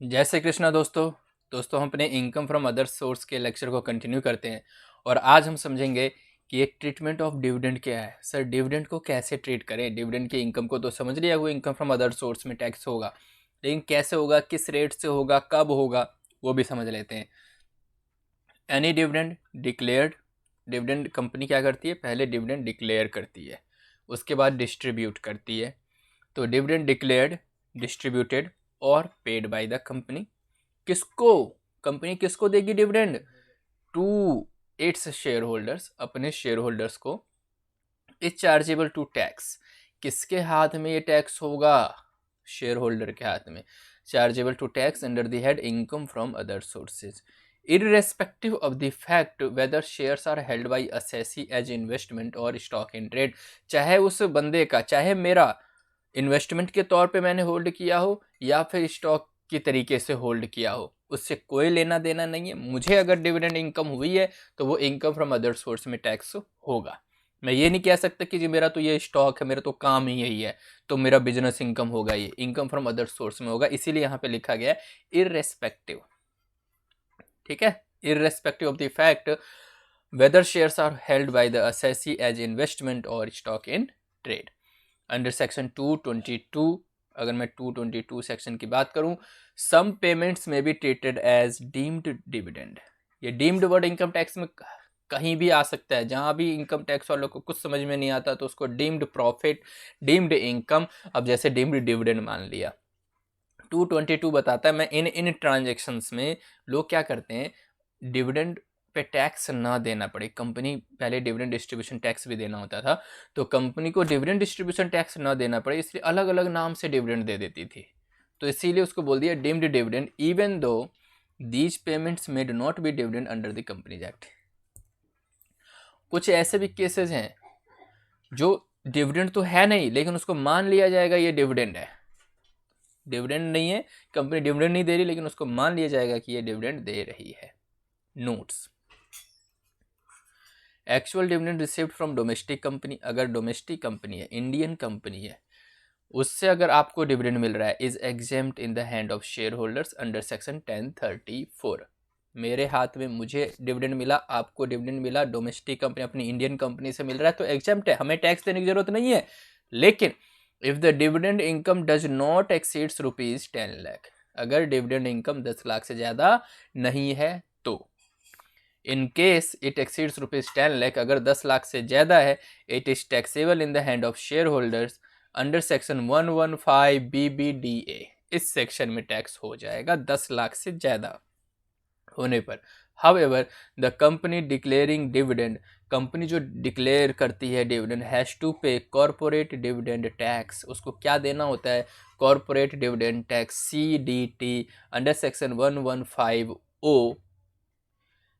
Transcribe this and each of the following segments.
जय श्री कृष्णा दोस्तों हम अपने इनकम फ्रॉम अदर सोर्स के लेक्चर को कंटिन्यू करते हैं और आज हम समझेंगे कि एक ट्रीटमेंट ऑफ डिविडेंड क्या है। सर डिविडेंड को कैसे ट्रीट करें। डिविडेंड की इनकम को तो समझ लिया, वो इनकम फ्रॉम अदर सोर्स में टैक्स होगा, लेकिन कैसे होगा, किस रेट से होगा, कब होगा, वो भी समझ लेते हैं। Any dividend declared, dividend company क्या करती है, पहले डिविडेंड डिक्लेयर करती है, उसके बाद डिस्ट्रीब्यूट करती है। तो डिविडेंड डिक्लेयर्ड, डिस्ट्रीब्यूटेड और पेड बाय द कंपनी। किसको, कंपनी किसको देगी dividend? To its share holders, अपने शेयर होल्डर्स को। इज चार्जेबल टू टैक्स, किसके हाथ में ये टैक्स होगा? शेयर होल्डर के हाथ में। Chargeable to tax under the head income from other sources, irrespective of the fact whether shares are held by assessee as investment or stock in trade। चाहे उस बंदे का, चाहे मेरा इन्वेस्टमेंट के तौर पे मैंने होल्ड किया हो या फिर स्टॉक की तरीके से होल्ड किया हो, उससे कोई लेना देना नहीं है। मुझे अगर डिविडेंड इनकम हुई है तो वो इनकम फ्रॉम अदर सोर्स में टैक्स होगा। मैं ये नहीं कह सकता कि जी मेरा तो ये स्टॉक है, मेरा तो काम ही यही है, तो मेरा बिजनेस इनकम होगा, ये इनकम फ्रॉम अदर सोर्स में होगा। इसीलिए यहाँ पे लिखा गया है इररेस्पेक्टिव, ठीक है, irrespective of the fact whether shares are held by the assessee as investment or stock in trade। Under section 222, अगर मैं 222 सेक्शन की बात करूं, some payments may be treated as deemed dividend. ये डीम्ड वर्ड इनकम टैक्स में कहीं भी आ सकता है, जहां भी इनकम टैक्स वालों को कुछ समझ में नहीं आता तो उसको डीम्ड प्रॉफिट, डीम्ड इनकम, अब जैसे डीम्ड डिविडेंड मान लिया। 222 बताता है मैं इन ट्रांजेक्शन्स में लोग क्या करते हैं, डिविडेंड पे टैक्स ना देना पड़े। कंपनी पहले डिविडेंड डिस्ट्रीब्यूशन टैक्स भी देना होता था, तो कंपनी को डिविडेंड डिस्ट्रीब्यूशन टैक्स ना देना पड़े इसलिए अलग अलग नाम से डिविडेंड दे देती थी, तो इसीलिए उसको बोल दिया deemed dividend, even though these payments made not be dividend under the companies act. कुछ ऐसे भी केसेस हैं जो डिविडेंड तो है नहीं लेकिन उसको मान लिया जाएगा ये डिविडेंड है, डिविडेंड नहीं है, कंपनी डिविडेंड नहीं दे रही लेकिन उसको मान लिया जाएगा कि ये डिविडेंड दे रही है। Notes, actual dividend received from domestic company, अगर डोमेस्टिक कंपनी है, इंडियन कंपनी है, उससे अगर आपको डिविडेंड मिल रहा है, is exempt in the hand of share holders under section 1034। मेरे हाथ में मुझे डिविडेंड मिला, आपको डिविडेंड मिला, डोमेस्टिक कंपनी अपनी इंडियन कंपनी से मिल रहा है तो एग्जेम्प्ट है, हमें टैक्स देने की जरूरत नहीं है। लेकिन if the dividend income does not exceeds rupees 10 lakh, अगर डिविडेंड इनकम 10 लाख से ज़्यादा नहीं है तो, in case it exceeds rupees 10 lakh, अगर 10 लाख से ज़्यादा है, it is taxable in the hand of share holders under section 115 BBDA। इस सेक्शन में टैक्स हो जाएगा 10 लाख से ज़्यादा होने पर। However the company declaring dividend, company जो डिक्लेयर करती है डिविडेंड, हैज़ टू पे कॉरपोरेट डिविडेंड टैक्स, उसको क्या देना होता है, corporate dividend tax CDT under section 115O।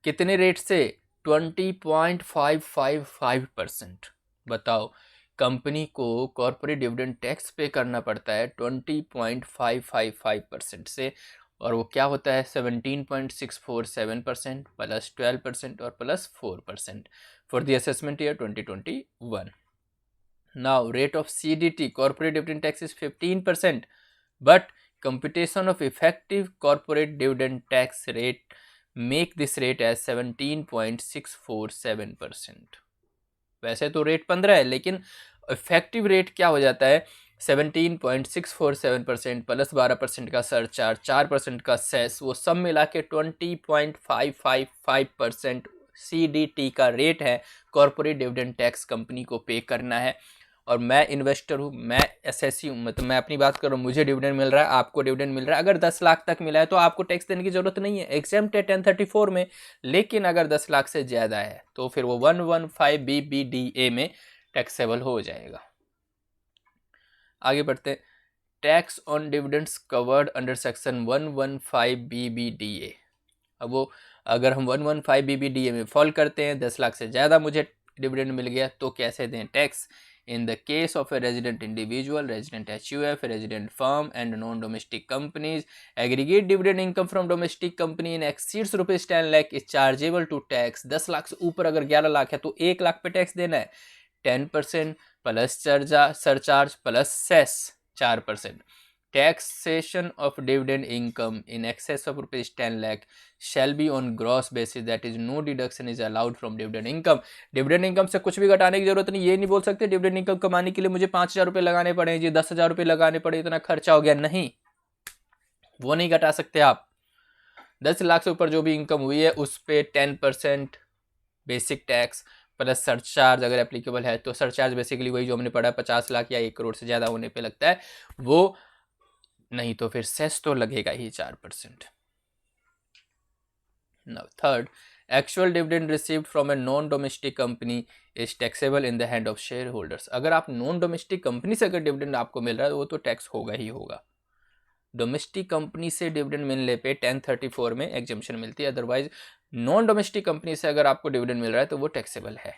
कितने रेट से? 20.555%। बताओ, कंपनी को कॉरपोरेट डिविडेंड टैक्स पे करना पड़ता है 20.555% से, और वो क्या होता है 17.647% प्लस 12% और plus 4% for the assessment year 2021। Now rate of CDT corporate dividend tax is 15%, but computation of effective corporate dividend tax rate make this rate as 17.647%। वैसे तो रेट 15 है लेकिन इफेक्टिव रेट क्या हो जाता है 17.647% प्लस 12% का सरचार्ज, 4% का सेस, वो सब मिला के 20.555% CDT का रेट है, कॉर्पोरेट डिविडेंड टैक्स कंपनी को पे करना है। और मैं इन्वेस्टर हूँ, मैं एसएससी हूँ, मतलब मैं अपनी बात कर रहा हूँ, मुझे डिविडेंड मिल रहा है, आपको डिविडेंड मिल रहा है, अगर 10 लाख तक मिला है तो आपको टैक्स देने की जरूरत नहीं है, एग्जेम्प्ट है 1034 में। लेकिन अगर 10 लाख से ज़्यादा है तो फिर वो 115 BBDA में टैक्सेबल हो जाएगा। आगे बढ़ते हैं, tax on dividends covered under section 115 BBDA। अब वो अगर हम 115 BBDA में फॉल करते हैं, 10 लाख से ज़्यादा मुझे डिविडेंड मिल गया तो कैसे दें tax? In the case of a resident individual, resident HUF, resident firm and non-domestic companies, aggregate dividend income from domestic company in exceeds rupees 10 lakh is chargeable to tax। 10 lakh से ऊपर अगर 11 लाख है तो 1 लाख पे टैक्स देना है, 10% plus surcharge plus cess 4%। taxation of dividend income in excess of rupees 10 lakh shall be on gross basis, that is no deduction is allowed from dividend income. dividend income से कुछ भी घटाने की जरूरत नहीं. ये नहीं बोल सकते dividend income कमाने के लिए मुझे 5,000 रुपये लगाने पड़े जी, 10,000 रुपये लगाने पड़े, इतना खर्चा हो गया. नहीं, वो नहीं घटा सकते आप. 10 लाख से ऊपर जो भी इनकम हुई है उस पे 10% बेसिक टैक्स प्लस सरचार्ज अगर एप्लीकेबल है तो सरचार्ज बेसिकली वही जो हमने पढ़ा 50 लाख या 1 करोड़ से ज़्यादा होने पे लगता है वो, नहीं तो फिर सेस तो लगेगा ही 4%. Now third, actual dividend received from a non domestic company is taxable in the hand of share holders. अगर आप नॉन डोमेस्टिक कंपनी से अगर डिविडेंड आपको मिल रहा है तो वो तो टैक्स होगा ही होगा. डोमेस्टिक कंपनी से डिविडेंड मिलने पे 1034 में एग्जम्पशन मिलती है, अदरवाइज नॉन डोमेस्टिक कंपनी से अगर आपको डिविडेंड मिल रहा है तो वो टैक्सेबल है.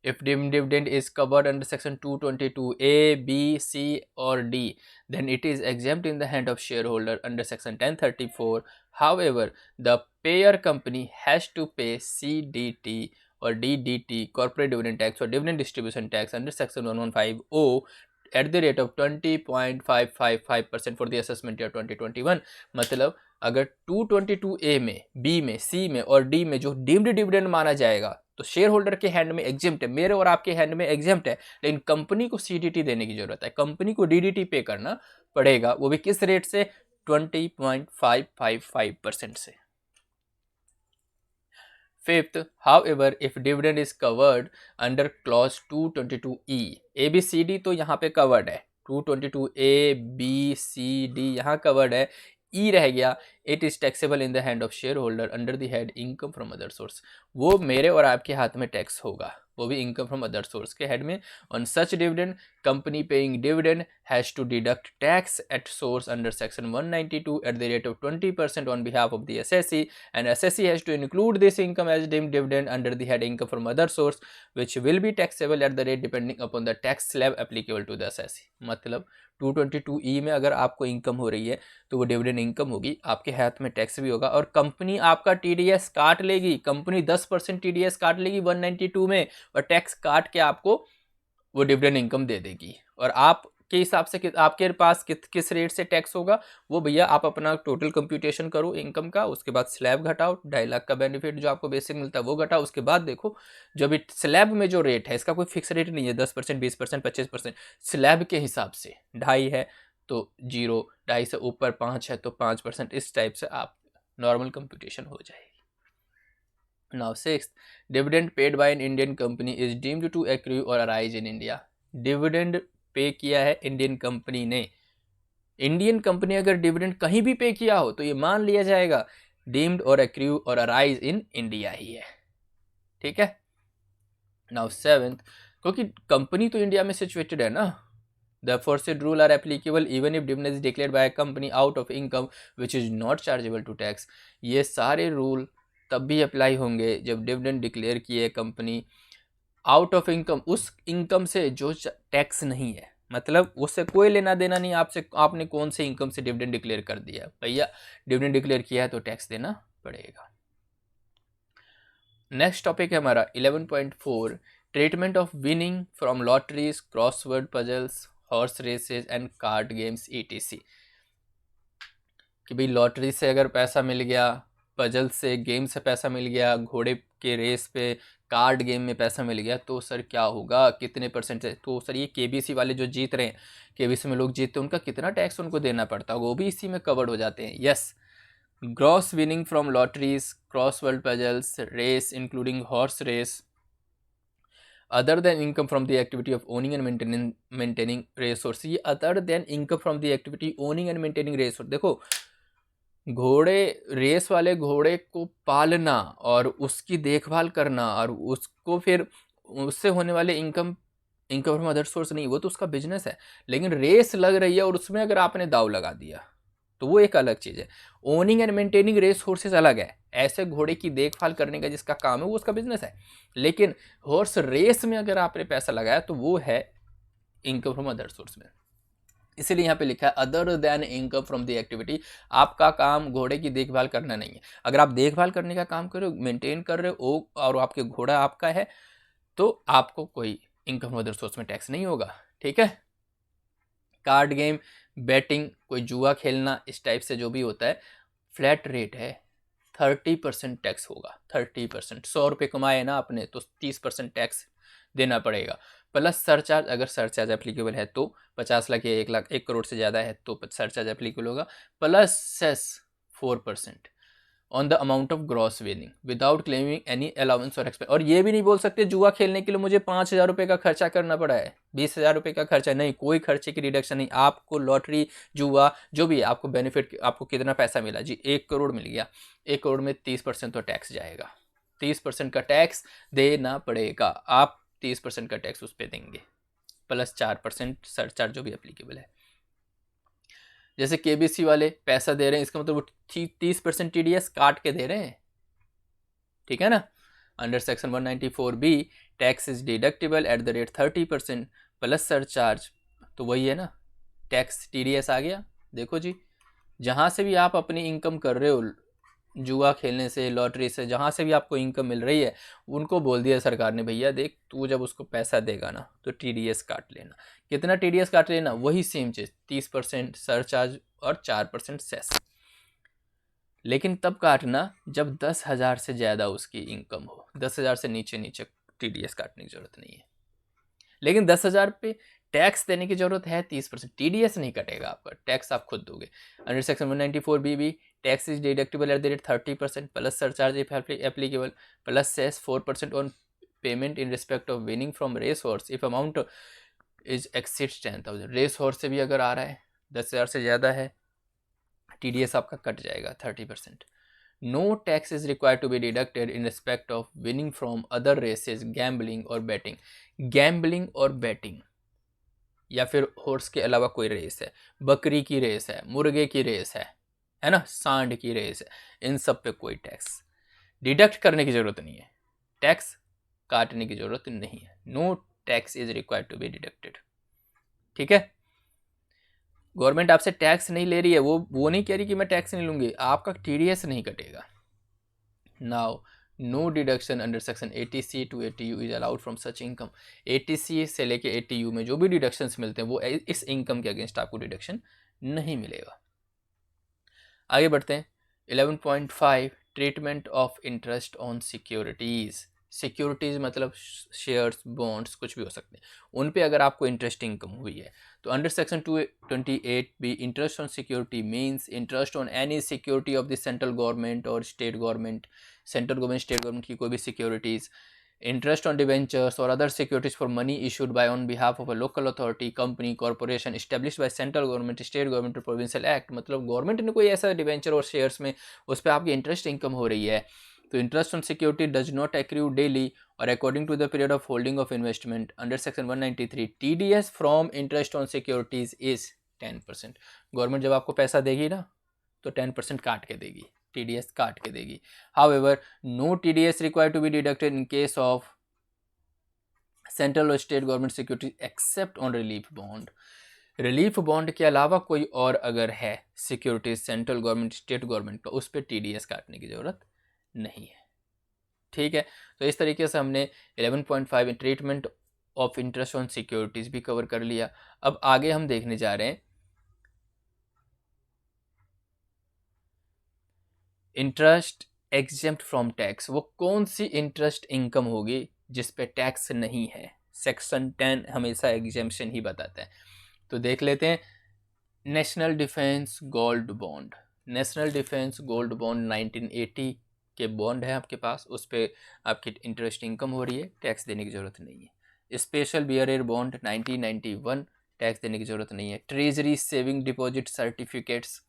If dividend is covered under section 222A, B, C or D, then it is exempt in the hand of shareholder under section 1034. However, the payer company has to pay CDT or DDT, corporate dividend tax or dividend distribution tax under section 115O at the rate of 20.555% for the assessment year 2021. मतलब अगर 222A में, B में, C में और D में जो deemed dividend माना जाएगा तो शेयर होल्डर के हैंड में एग्जिम्प्ट है, मेरे और आपके हैंड में एग्जिम्प्ट है, लेकिन कंपनी को सीडीटी देने की जरूरत है, कंपनी को डीडीटी पे करना पड़ेगा, वो भी किस रेट से? 20.555% से. Fifth, however, if dividend is covered under clause 222E, A, B, C, D तो यहाँ पे covered है, 222A, B, C, D यहाँ covered है, E रह गया, it is taxable in the hand of shareholder under the head income from other source. वो मेरे और आपके हाथ में टैक्स होगा, वो भी इनकम फ्रॉम अदर सोर्स के हेड में. On such dividend company paying dividend has to deduct tax at source under section 192 at the rate of 20% on behalf of the SSC, and SSC has to include this income as deemed dividend under the head income from other source which will be taxable at the rate depending upon the tax slab applicable to the SSC. मतलब 222E में अगर आपको income हो रही है तो वो dividend income होगी, आपके हाथ में टैक्स भी होगा और कंपनी आपका टीडीएस काट लेगी. कंपनी 10% टीडीएस काट लेगी 192 में और टैक्स काट के आपको वो डिविडेंड इनकम दे देगी. और आपके हिसाब से आपके पास किस रेट से टैक्स होगा वो भैया आप अपना टोटल कंप्यूटेशन करो इनकम का, उसके बाद स्लैब घटाओ, 2.5 लाख का बेनिफिट जो आपको बेसिक मिलता है वो घटाओ, उसके बाद देखो जो अभी स्लैब में जो रेट है इसका कोई फिक्स रेट नहीं है, 10%, 20%, 25%, स्लैब के हिसाब से 2.5 है तो 0, 2.5 से ऊपर 5 है तो 5%, इस टाइप से आप नॉर्मल कंप्यूटेशन हो जाएगी. Now sixth, dividend paid by an Indian company is deemed to accrue or arise in India. Dividend पे किया है इंडियन कंपनी ने, इंडियन कंपनी अगर डिविडेंड कहीं भी पे किया हो तो ये मान लिया जाएगा डीम्ड और एक्रू और अराइज इन इंडिया ही है. ठीक है. नाउ सेवेंथ, क्योंकि कंपनी तो इंडिया में सिचुएटेड है ना, the aforesaid rule are applicable even if dividend is declared by a company out of income which is not chargeable to tax. ये सारे रूल तब भी अप्लाई होंगे जब डिविडेंड डिक्लेयर किए कंपनी आउट ऑफ इनकम, उस इनकम से जो टैक्स नहीं है, मतलब उससे कोई लेना देना नहीं आपसे, आपने कौन से इनकम से डिविडेंड डिक्लेयर कर दिया, भैया डिविडेंड डिक्लेयर किया है तो टैक्स देना पड़ेगा. नेक्स्ट टॉपिक है हमारा 11.4, treatment of winning from lotteries, crossword puzzles, horse races and card games ETC. कि भाई लॉटरी से अगर पैसा मिल गया, पजल से, गेम से पैसा मिल गया, घोड़े के रेस पे, कार्ड गेम में पैसा मिल गया तो सर क्या होगा, कितने परसेंट से? तो सर ये KBC वाले जो जीत रहे हैं, KBC में लोग जीतते हैं, उनका कितना टैक्स उनको देना पड़ता है, वो भी इसी में कवर्ड हो जाते हैं. Yes, gross winning from lotteries, crossword puzzles, race including horse race, other than income from the activity of owning and maintaining race horse. ये other than income from the activity owning and maintaining race horse. देखो, घोड़े, race वाले घोड़े को पालना और उसकी देखभाल करना और उसको फिर उससे होने वाले इनकम फ्रॉम अदर सोर्स नहीं, वो तो उसका बिजनेस है. लेकिन रेस लग रही है और उसमें अगर आपने दाव लगा दिया तो वो एक अलग चीज़ है. Owning and maintaining race horses अलग है, ऐसे घोड़े की देखभाल करने का जिसका काम है वो उसका बिजनेस है. लेकिन हॉर्स रेस में अगर आपने पैसा लगाया तो वो है इनकम फ्रॉम अदर सोर्स में. इसीलिए यहाँ पे लिखा है other than income from the activity. आपका काम घोड़े की देखभाल करना नहीं है. अगर आप देखभाल करने का काम कर रहे हो, मेंटेन कर रहे हो और आपके घोड़ा आपका है तो आपको कोई इनकम फ्रॉम अदर सोर्स में टैक्स नहीं होगा. ठीक है. कार्ड गेम, बैटिंग, कोई जुआ खेलना, इस टाइप से जो भी होता है, फ्लैट रेट है, 30% टैक्स होगा। 30%, 100 रुपये कमाए ना आपने तो 30% टैक्स देना पड़ेगा, प्लस सरचार्ज, अगर सरचार्ज एप्लीकेबल है तो 50 लाख या 1 लाख 1 करोड़ से ज़्यादा है तो सरचार्ज एप्लीकेबल होगा, plus cess 4% on the amount of gross winning without claiming any allowance और एक्सपेंस। और ये भी नहीं बोल सकते जुआ खेलने के लिए मुझे 5,000 रुपये का खर्चा करना पड़ा है, 20,000 रुपये का खर्चा, नहीं, कोई खर्चे की रिडक्शन नहीं। आपको लॉटरी, जुआ जो भी है, आपको बेनिफिट, आपको कितना पैसा मिला जी, 1 करोड़ मिल गया, 1 करोड़ में 30% तो टैक्स जाएगा, 30% का टैक्स देना पड़ेगा, आप 30% का टैक्स उस पर देंगे, प्लस 4% सरचार्ज जो भी एप्लीकेबल है। जैसे केबीसी वाले पैसा दे रहे हैं, इसका मतलब वो 30% टीडीएस काट के दे रहे हैं, ठीक है ना। Under section 194B tax is deductible at the rate 30% plus surcharge, तो वही है ना, टैक्स टीडीएस आ गया। देखो जी, जहाँ से भी आप अपनी इनकम कर रहे हो, जुआ खेलने से, लॉटरी से, जहाँ से भी आपको इनकम मिल रही है, उनको बोल दिया सरकार ने, भैया देख, तू जब उसको पैसा देगा ना तो टीडीएस काट लेना। कितना टीडीएस काट लेना, वही सेम चीज़, 30% सरचार्ज और 4% सेस। लेकिन तब काटना जब 10,000 से ज़्यादा उसकी इनकम हो, 10,000 से नीचे नीचे टीडीएस काटने की ज़रूरत नहीं है। लेकिन 10,000 पे टैक्स देने की जरूरत है, 30%, टीडीएस नहीं कटेगा आपका, टैक्स आप खुद दोगे। अंडर सेक्शन 194B भी tax is deductible at the rate 30% plus surcharge if applicable plus cess 4% on payment in respect of winning from race horse if amount is exceeds 10,000। Race horse से भी अगर आ रहा है, 10,000 से ज़्यादा है, टीडीएस आपका कट जाएगा 30%। No tax is required to be deducted in respect of winning from other races, gambling और betting। गैम्बलिंग और बैटिंग या फिर हॉर्स के अलावा कोई रेस है, बकरी की रेस है, मुर्गे की रेस है ना, सांड की रेस है, इन सब पे कोई टैक्स डिडक्ट करने की जरूरत नहीं है, टैक्स काटने की जरूरत नहीं है। No tax is required to be deducted, ठीक है। गवर्नमेंट आपसे टैक्स नहीं ले रही है, वो नहीं कह रही कि मैं टैक्स नहीं लूंगी, आपका टीडीएस नहीं कटेगा। Now no deduction under section 80C to 80U is allowed from such income. 80C से लेके 80U में जो भी डिडक्शंस मिलते हैं वो इस इनकम के अगेंस्ट आपको डिडक्शन नहीं मिलेगा। आगे बढ़ते हैं। 11.5 treatment of interest on securities. Securities मतलब शेयर्स, बॉन्ड्स, कुछ भी हो सकते हैं, उन पे अगर आपको इंटरेस्ट इनकम हुई है तो under section 228B interest on security means interest on any security of the central government और state government, central government, state government की कोई भी securities, interest on debentures or other securities for money issued by on behalf of a local authority, company, corporation established by central government, state government or provincial act। मतलब government ने कोई ऐसा debenture और shares में उस पर आपकी interest income हो रही है तो interest on security does not accrue daily और according to the period of holding of investment. Under section 193 TDS from interest on securities is 10%। Government जब आपको पैसा देगी ना तो 10% काट के देगी, TDS काट के देगी। However, no TDS required to be deducted in case of central or state government securities except on relief bond। Relief bond के अलावा कोई और अगर है securities central government, state government का, उस पर TDS काटने की ज़रूरत नहीं है, ठीक है। तो इस तरीके से हमने 11.5 treatment of interest on securities भी कवर कर लिया। अब आगे हम देखने जा रहे हैं इंटरेस्ट एग्जेम्प्ट फ्रॉम टैक्स। वो कौन सी इंटरेस्ट इनकम होगी जिस पे टैक्स नहीं है। सेक्शन 10 हमेशा एग्जेम्पशन ही बताता है, तो देख लेते हैं। National defence gold bond, national defence gold bond 1980 के बॉन्ड है आपके पास, उस पर आपकी इंटरेस्ट इनकम हो रही है, टैक्स देने की ज़रूरत नहीं है। स्पेशल बियरर बॉन्ड 1991, टैक्स देने की ज़रूरत नहीं है। Treasury saving deposit certificates,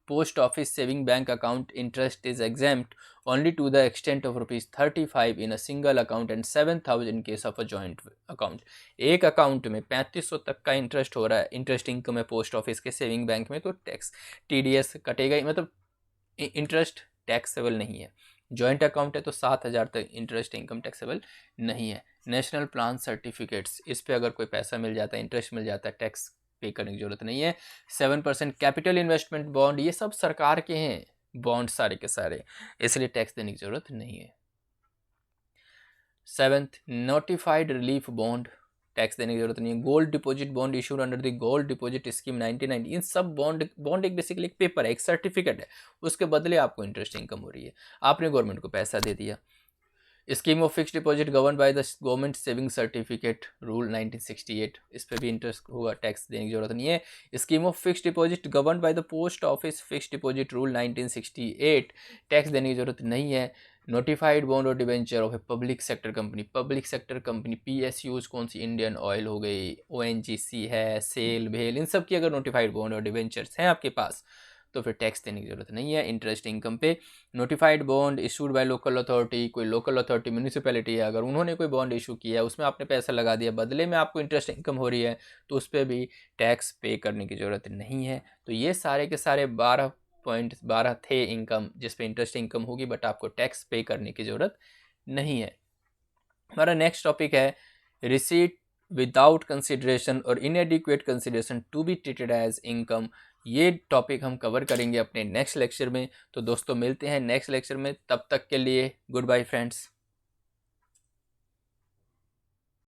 post office saving bank account interest is exempt only to the extent of ₹35 in a single account and 7,000 in case of a joint account. एक account में 3500 तक का interest हो रहा है, इंटरेस्ट इनकम है post office के saving bank में, तो टैक्स TDS कटेगा ही, मतलब इंटरेस्ट टैक्सेबल नहीं है। जॉइंट अकाउंट है तो 7,000 तक इंटरेस्ट इनकम टैक्सेबल नहीं है। नेशनल प्लान सर्टिफिकेट्स, इस पे अगर कोई पैसा मिल जाता है, इंटरेस्ट मिल जाता है, टैक्स पे करने की जरूरत नहीं है। 7% कैपिटल इन्वेस्टमेंट बॉन्ड, ये सब सरकार के हैं बॉन्ड सारे के सारे, इसलिए टैक्स देने की जरूरत नहीं है। 7th notified relief bond, tax देने की जरूरत नहीं है। Gold deposit bond issued under the gold deposit scheme 1990, इन सब बॉन्ड एक बेसिकली एक पेपर है, एक सर्टिफिकेट है, उसके बदले आपको इंटरेस्ट इनकम हो रही है, आपने गवर्नमेंट को पैसा दे दिया। Scheme of fix deposit govern by the government saving certificate rule 1968, इस पर भी इंटरेस्ट होगा, टैक्स देने की जरूरत नहीं है। Scheme of fix deposit govern by the post office fix deposit rule 1968, tax देने की जरूरत नहीं है। नोटिफाइड बॉन्ड और debenture of a public sector company PSUs कौन सी, इंडियन ऑयल हो गई, ONGC है, सेल भेल, इन सब की अगर नोटिफाइड बॉन्ड और डिवेंचर्स हैं आपके पास तो फिर टैक्स देने की जरूरत नहीं है इंटरेस्ट इनकम पे। Notified bond issued by local authority, कोई लोकल अथॉरिटी म्यूनिसिपैलिटी है, अगर उन्होंने कोई बॉन्ड इशू किया है, उसमें आपने पैसा लगा दिया, बदले में आपको इंटरेस्ट इनकम हो रही है, तो उस पर भी टैक्स पे करने की ज़रूरत नहीं है। तो ये सारे के सारे 12.12 थे इनकम जिस पे इंटरेस्ट इनकम होगी, बट आपको टैक्स पे करने की ज़रूरत नहीं है। हमारा नेक्स्ट टॉपिक है रिसीट विदाउट कंसिडरेशन और inadequate consideration to be treated as income. ये टॉपिक हम कवर करेंगे अपने नेक्स्ट लेक्चर में। तो दोस्तों मिलते हैं नेक्स्ट लेक्चर में, तब तक के लिए गुड बाय फ्रेंड्स।